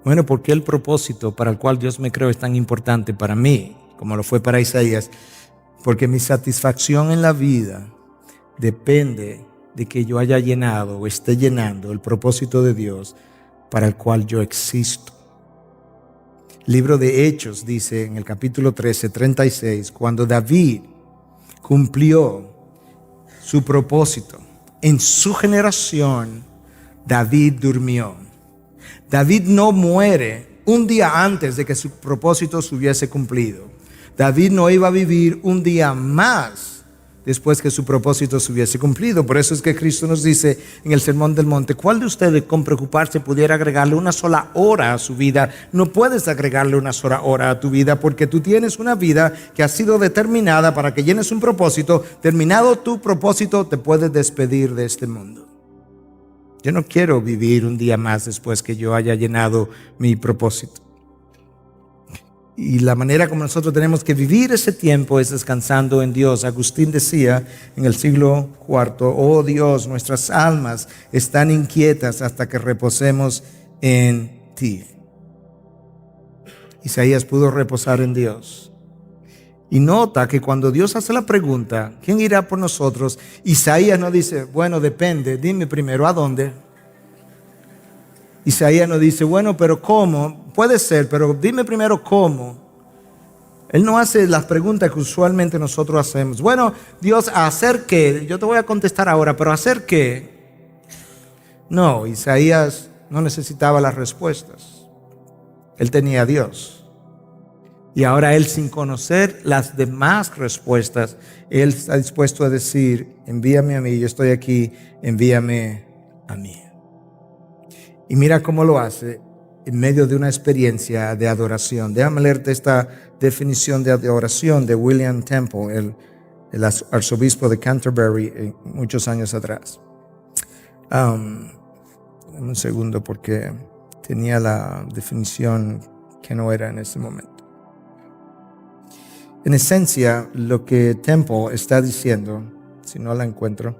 [SPEAKER 2] Bueno, ¿por qué el propósito para el cual Dios me creó es tan importante para mí, como lo fue para Isaías? Porque mi satisfacción en la vida depende de que yo haya llenado o esté llenando el propósito de Dios para el cual yo existo. El libro de Hechos dice en el capítulo 13, 36, cuando David cumplió su propósito en su generación, David durmió. David no muere un día antes de que su propósito se hubiese cumplido. David no iba a vivir un día más después que su propósito se hubiese cumplido. Por eso es que Cristo nos dice en el Sermón del Monte: ¿cuál de ustedes con preocuparse pudiera agregarle una sola hora a su vida? No puedes agregarle una sola hora a tu vida, porque tú tienes una vida que ha sido determinada para que llenes un propósito. Terminado tu propósito, te puedes despedir de este mundo. Yo no quiero vivir un día más después que yo haya llenado mi propósito. Y la manera como nosotros tenemos que vivir ese tiempo es descansando en Dios. Agustín decía en el siglo IV: oh Dios, nuestras almas están inquietas hasta que reposemos en ti. Isaías pudo reposar en Dios. Y nota que cuando Dios hace la pregunta, ¿quién irá por nosotros?, Isaías no dice, bueno, depende, dime primero, ¿a dónde? Isaías no dice, bueno, pero ¿cómo? Puede ser, pero dime primero cómo. Él no hace las preguntas que usualmente nosotros hacemos. Bueno, Dios, ¿a hacer qué? Yo te voy a contestar ahora, pero ¿a hacer qué? No, Isaías no necesitaba las respuestas. Él tenía a Dios. Y ahora él, sin conocer las demás respuestas, él está dispuesto a decir, envíame a mí, yo estoy aquí, envíame a mí. Y mira cómo lo hace en medio de una experiencia de adoración. Déjame leerte esta definición de adoración de William Temple, el arzobispo de Canterbury, muchos años atrás. Dame un segundo porque tenía la definición que no era en ese momento. En esencia, lo que Temple está diciendo, si no la encuentro,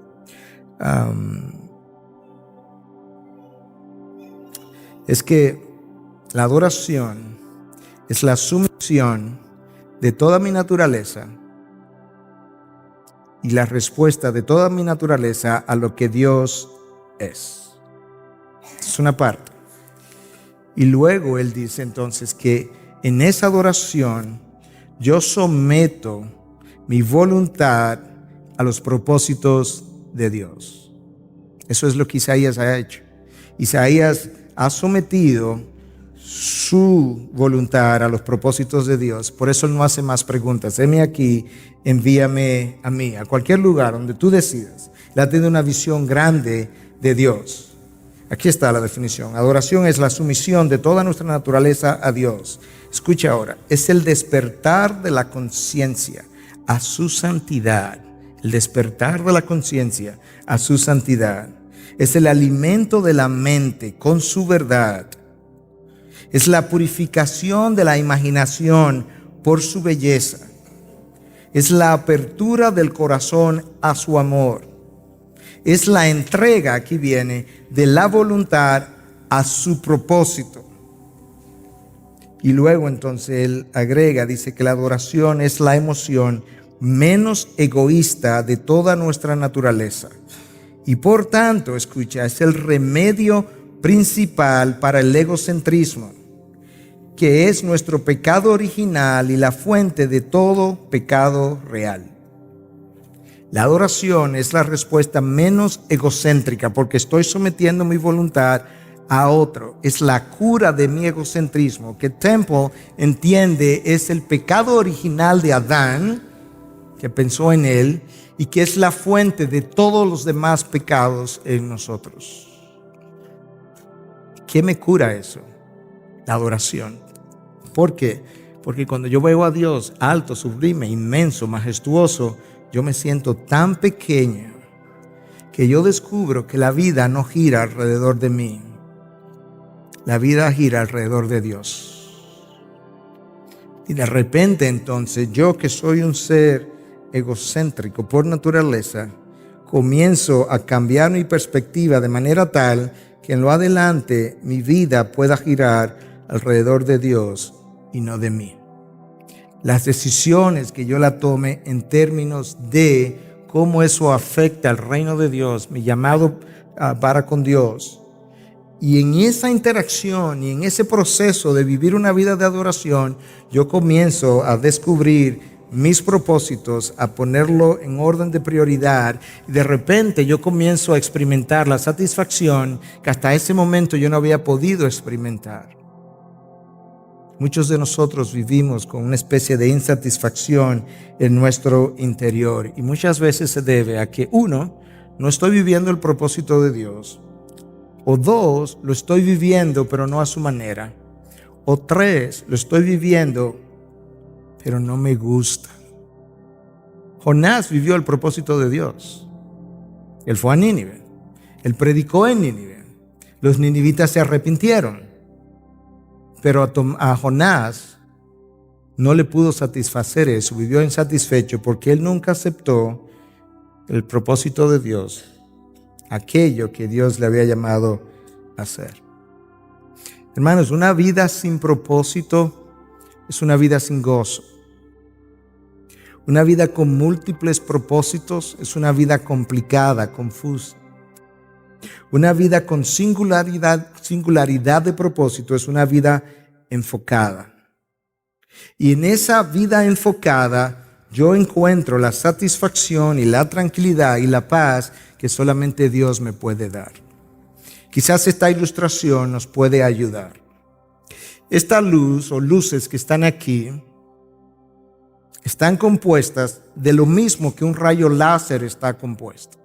[SPEAKER 2] es que la adoración es la sumisión de toda mi naturaleza y la respuesta de toda mi naturaleza a lo que Dios es. Es una parte. Y luego él dice entonces que en esa adoración yo someto mi voluntad a los propósitos de Dios. Eso es lo que Isaías ha hecho. Isaías ha sometido su voluntad a los propósitos de Dios. Por eso él no hace más preguntas. Heme aquí, envíame a mí, a cualquier lugar donde tú decidas. Él ha tenido una visión grande de Dios. Aquí está la definición. Adoración es la sumisión de toda nuestra naturaleza a Dios. Escucha ahora, es el despertar de la conciencia a su santidad. El despertar de la conciencia a su santidad. Es el alimento de la mente con su verdad. Es la purificación de la imaginación por su belleza. Es la apertura del corazón a su amor. Es la entrega, aquí viene, de la voluntad a su propósito. Y luego entonces él agrega, dice que la adoración es la emoción menos egoísta de toda nuestra naturaleza. Y por tanto, escucha, es el remedio principal para el egocentrismo, que es nuestro pecado original y la fuente de todo pecado real. La adoración es la respuesta menos egocéntrica porque estoy sometiendo mi voluntad a otro. Es la cura de mi egocentrismo, que Temple entiende es el pecado original de Adán, que pensó en él, y que es la fuente de todos los demás pecados en nosotros. ¿Qué me cura eso? La adoración. ¿Por qué? Porque cuando yo veo a Dios alto, sublime, inmenso, majestuoso, yo me siento tan pequeño que yo descubro que la vida no gira alrededor de mí. La vida gira alrededor de Dios. Y de repente entonces yo, que soy un ser egocéntrico por naturaleza, comienzo a cambiar mi perspectiva de manera tal que en lo adelante mi vida pueda girar alrededor de Dios y no de mí. Las decisiones que yo la tome en términos de cómo eso afecta al reino de Dios, mi llamado para con Dios. Y en esa interacción y en ese proceso de vivir una vida de adoración, yo comienzo a descubrir mis propósitos, a ponerlo en orden de prioridad. Y de repente yo comienzo a experimentar la satisfacción que hasta ese momento yo no había podido experimentar. Muchos de nosotros vivimos con una especie de insatisfacción en nuestro interior y muchas veces se debe a que uno, no estoy viviendo el propósito de Dios, o dos, lo estoy viviendo pero no a su manera, o tres, lo estoy viviendo pero no me gusta. Jonás vivió el propósito de Dios. Él fue a Nínive, él predicó en Nínive, los ninivitas se arrepintieron. Pero a Jonás no le pudo satisfacer eso, vivió insatisfecho porque él nunca aceptó el propósito de Dios, aquello que Dios le había llamado a hacer. Hermanos, una vida sin propósito es una vida sin gozo. Una vida con múltiples propósitos es una vida complicada, confusa. Una vida con singularidad de propósito es una vida enfocada. Y en esa vida enfocada yo encuentro la satisfacción y la tranquilidad y la paz que solamente Dios me puede dar. Quizás esta ilustración nos puede ayudar. Esta luz o luces que están aquí están compuestas de lo mismo que un rayo láser está compuesto.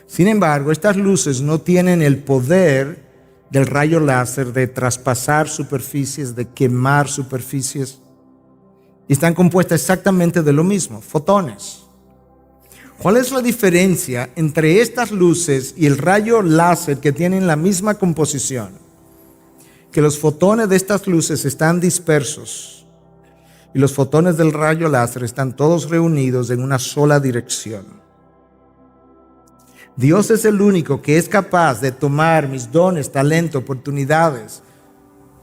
[SPEAKER 2] Sin embargo, estas luces no tienen el poder del rayo láser de traspasar superficies, de quemar superficies. Y están compuestas exactamente de lo mismo, fotones. ¿Cuál es la diferencia entre estas luces y el rayo láser que tienen la misma composición? Que los fotones de estas luces están dispersos y los fotones del rayo láser están todos reunidos en una sola dirección. Dios es el único que es capaz de tomar mis dones, talento, oportunidades,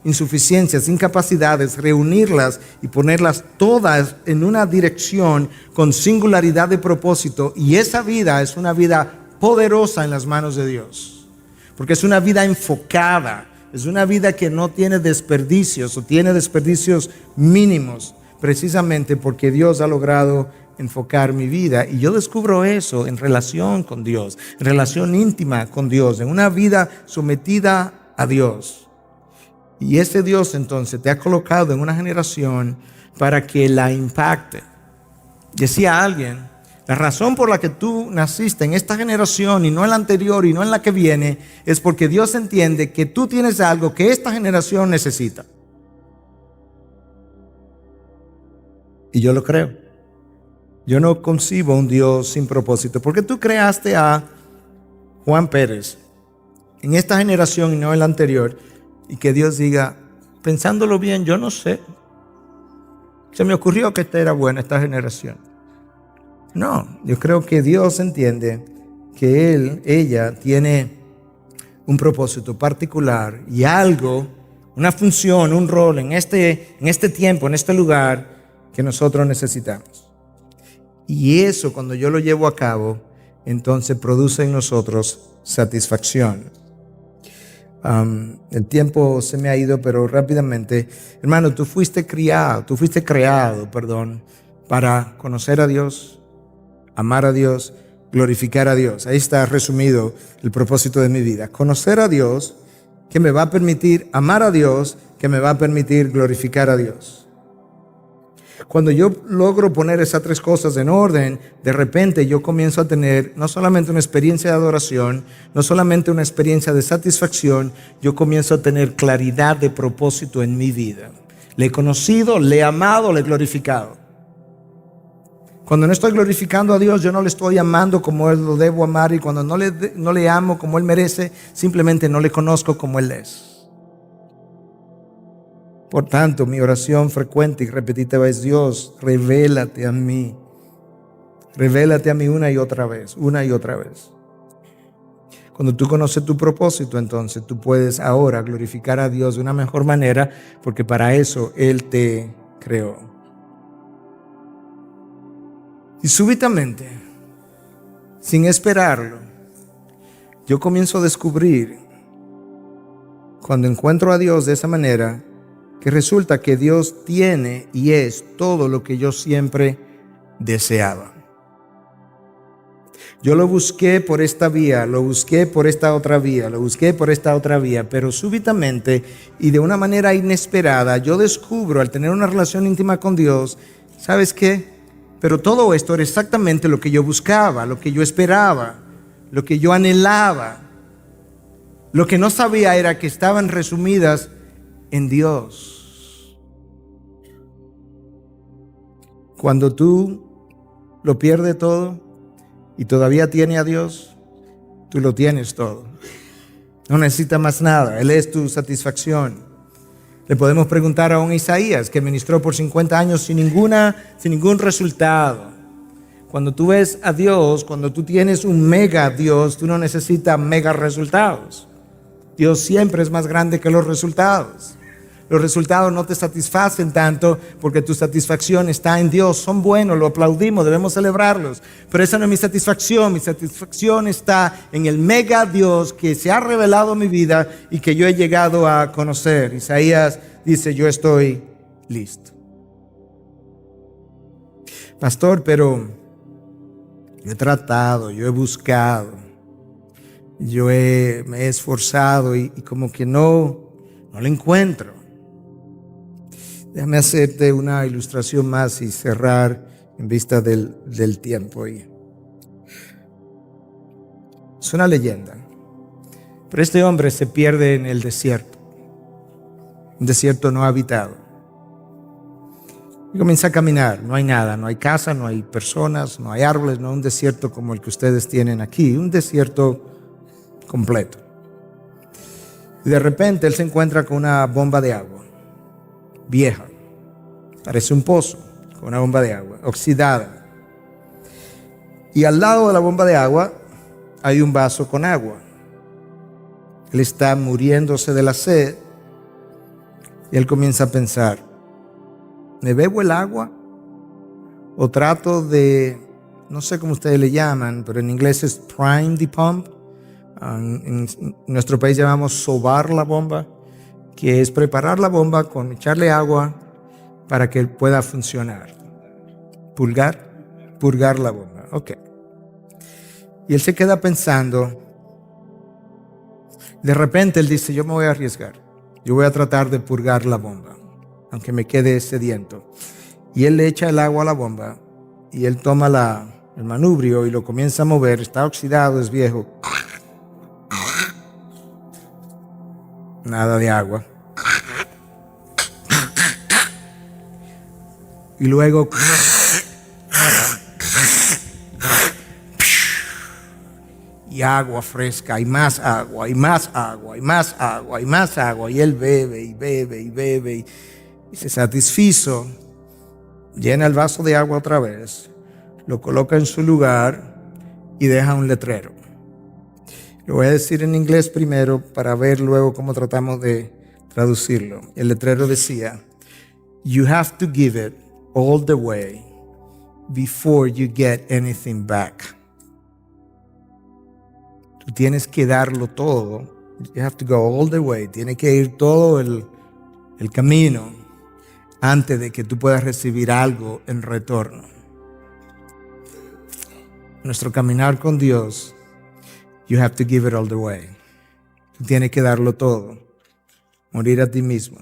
[SPEAKER 2] insuficiencias, incapacidades, reunirlas y ponerlas todas en una dirección con singularidad de propósito. Y esa vida es una vida poderosa en las manos de Dios, porque es una vida enfocada, Es una vida que no tiene desperdicios o tiene desperdicios mínimos, precisamente porque Dios ha logrado enfocar mi vida. Y yo descubro eso en relación con Dios, en relación íntima con Dios, en una vida sometida a Dios. Y ese Dios entonces te ha colocado en una generación para que la impacte. Decía alguien, la razón por la que tú naciste en esta generación y no en la anterior y no en la que viene es porque Dios entiende que tú tienes algo que esta generación necesita. Y yo lo creo. Yo no concibo un Dios sin propósito. Porque tú creaste a Juan Pérez en esta generación y no en la anterior, y que Dios diga, pensándolo bien, yo no sé, se me ocurrió que esta era buena, esta generación. No, yo creo que Dios entiende que ella tiene un propósito particular y algo, una función, un rol en este tiempo, en este lugar que nosotros necesitamos. Y eso, cuando yo lo llevo a cabo, entonces produce en nosotros satisfacción. El tiempo se me ha ido, pero rápidamente, hermano, tú fuiste creado, para conocer a Dios, amar a Dios, glorificar a Dios. Ahí está resumido el propósito de mi vida. Conocer a Dios, que me va a permitir amar a Dios, que me va a permitir glorificar a Dios. Cuando yo logro poner esas tres cosas en orden, de repente yo comienzo a tener no solamente una experiencia de adoración, no solamente una experiencia de satisfacción, yo comienzo a tener claridad de propósito en mi vida. Le he conocido, le he amado, le he glorificado. Cuando no estoy glorificando a Dios, yo no le estoy amando como Él lo debo amar, y cuando no le amo como Él merece, simplemente no le conozco como Él es. Por tanto, mi oración frecuente y repetitiva es: Dios, revélate a mí. Revélate a mí una y otra vez. Cuando tú conoces tu propósito, entonces tú puedes ahora glorificar a Dios de una mejor manera, porque para eso Él te creó. Y súbitamente, sin esperarlo, yo comienzo a descubrir, cuando encuentro a Dios de esa manera, que resulta que Dios tiene y es todo lo que yo siempre deseaba. Yo lo busqué por esta vía, lo busqué por esta otra vía, pero súbitamente y de una manera inesperada, yo descubro, al tener una relación íntima con Dios, ¿sabes qué? Pero todo esto era exactamente lo que yo buscaba, lo que yo esperaba, lo que yo anhelaba. Lo que no sabía era que estaban resumidas en Dios. Cuando tú lo pierdes todo y todavía tienes a Dios, tú lo tienes todo. No necesitas más nada. Él es tu satisfacción. Le podemos preguntar a un Isaías que ministró por 50 años sin ningún resultado. Cuando tú ves a Dios, cuando tú tienes un mega Dios, tú no necesitas mega resultados. Dios siempre es más grande que los resultados. Los resultados no te satisfacen tanto porque tu satisfacción está en Dios. Son buenos, lo aplaudimos, debemos celebrarlos. Pero esa no es mi satisfacción. Mi satisfacción está en el mega Dios que se ha revelado en mi vida y que yo he llegado a conocer. Isaías dice: yo estoy listo. Pastor, pero yo he tratado, yo he buscado, me he esforzado y como que no lo encuentro. Déjame hacerte una ilustración más y cerrar en vista del tiempo. Es una leyenda. Pero este hombre se pierde en el desierto. Un desierto no habitado. Y comienza a caminar. No hay nada, no hay casa, no hay personas, no hay árboles, no un desierto como el que ustedes tienen aquí. Un desierto completo. Y de repente él se encuentra con una bomba de agua. Vieja, parece un pozo con una bomba de agua, oxidada. Y al lado de la bomba de agua hay un vaso con agua. Él está muriéndose de la sed y él comienza a pensar: ¿me bebo el agua? ¿O trato de, no sé cómo ustedes le llaman, pero en inglés es prime the pump? En nuestro país llamamos sobar la bomba. que es preparar la bomba con echarle agua para que pueda funcionar. Purgar la bomba. Ok. Y él se queda pensando. De repente él dice, yo me voy a arriesgar. Yo voy a tratar de purgar la bomba, aunque me quede sediento. Y él le echa el agua a la bomba y él toma el manubrio y lo comienza a mover. Está oxidado, es viejo. Nada de agua. Y luego y agua fresca, y más agua, y más agua, y más agua, y más agua. Y él bebe, y bebe, y bebe, y se satisfizo. Llena el vaso de agua otra vez, lo coloca en su lugar y deja un letrero. Lo voy a decir en inglés primero para ver luego cómo tratamos de traducirlo. El letrero decía, "You have to give it all the way before you get anything back." Tú tienes que darlo todo. You have to go all the way. Tiene que ir todo el camino antes de que tú puedas recibir algo en retorno. Nuestro caminar con Dios, you have to give it all the way. Tú tienes que darlo todo. Morir a ti mismo.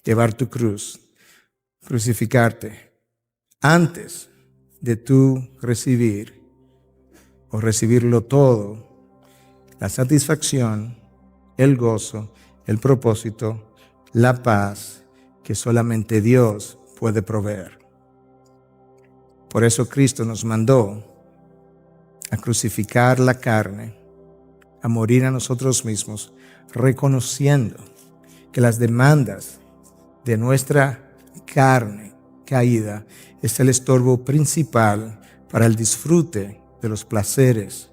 [SPEAKER 2] Llevar tu cruz. Crucificarte. Antes de tú recibir o recibirlo todo, la satisfacción, el gozo, el propósito, la paz que solamente Dios puede proveer. Por eso Cristo nos mandó a crucificar la carne, a morir a nosotros mismos, reconociendo que las demandas de nuestra carne caída es el estorbo principal para el disfrute de los placeres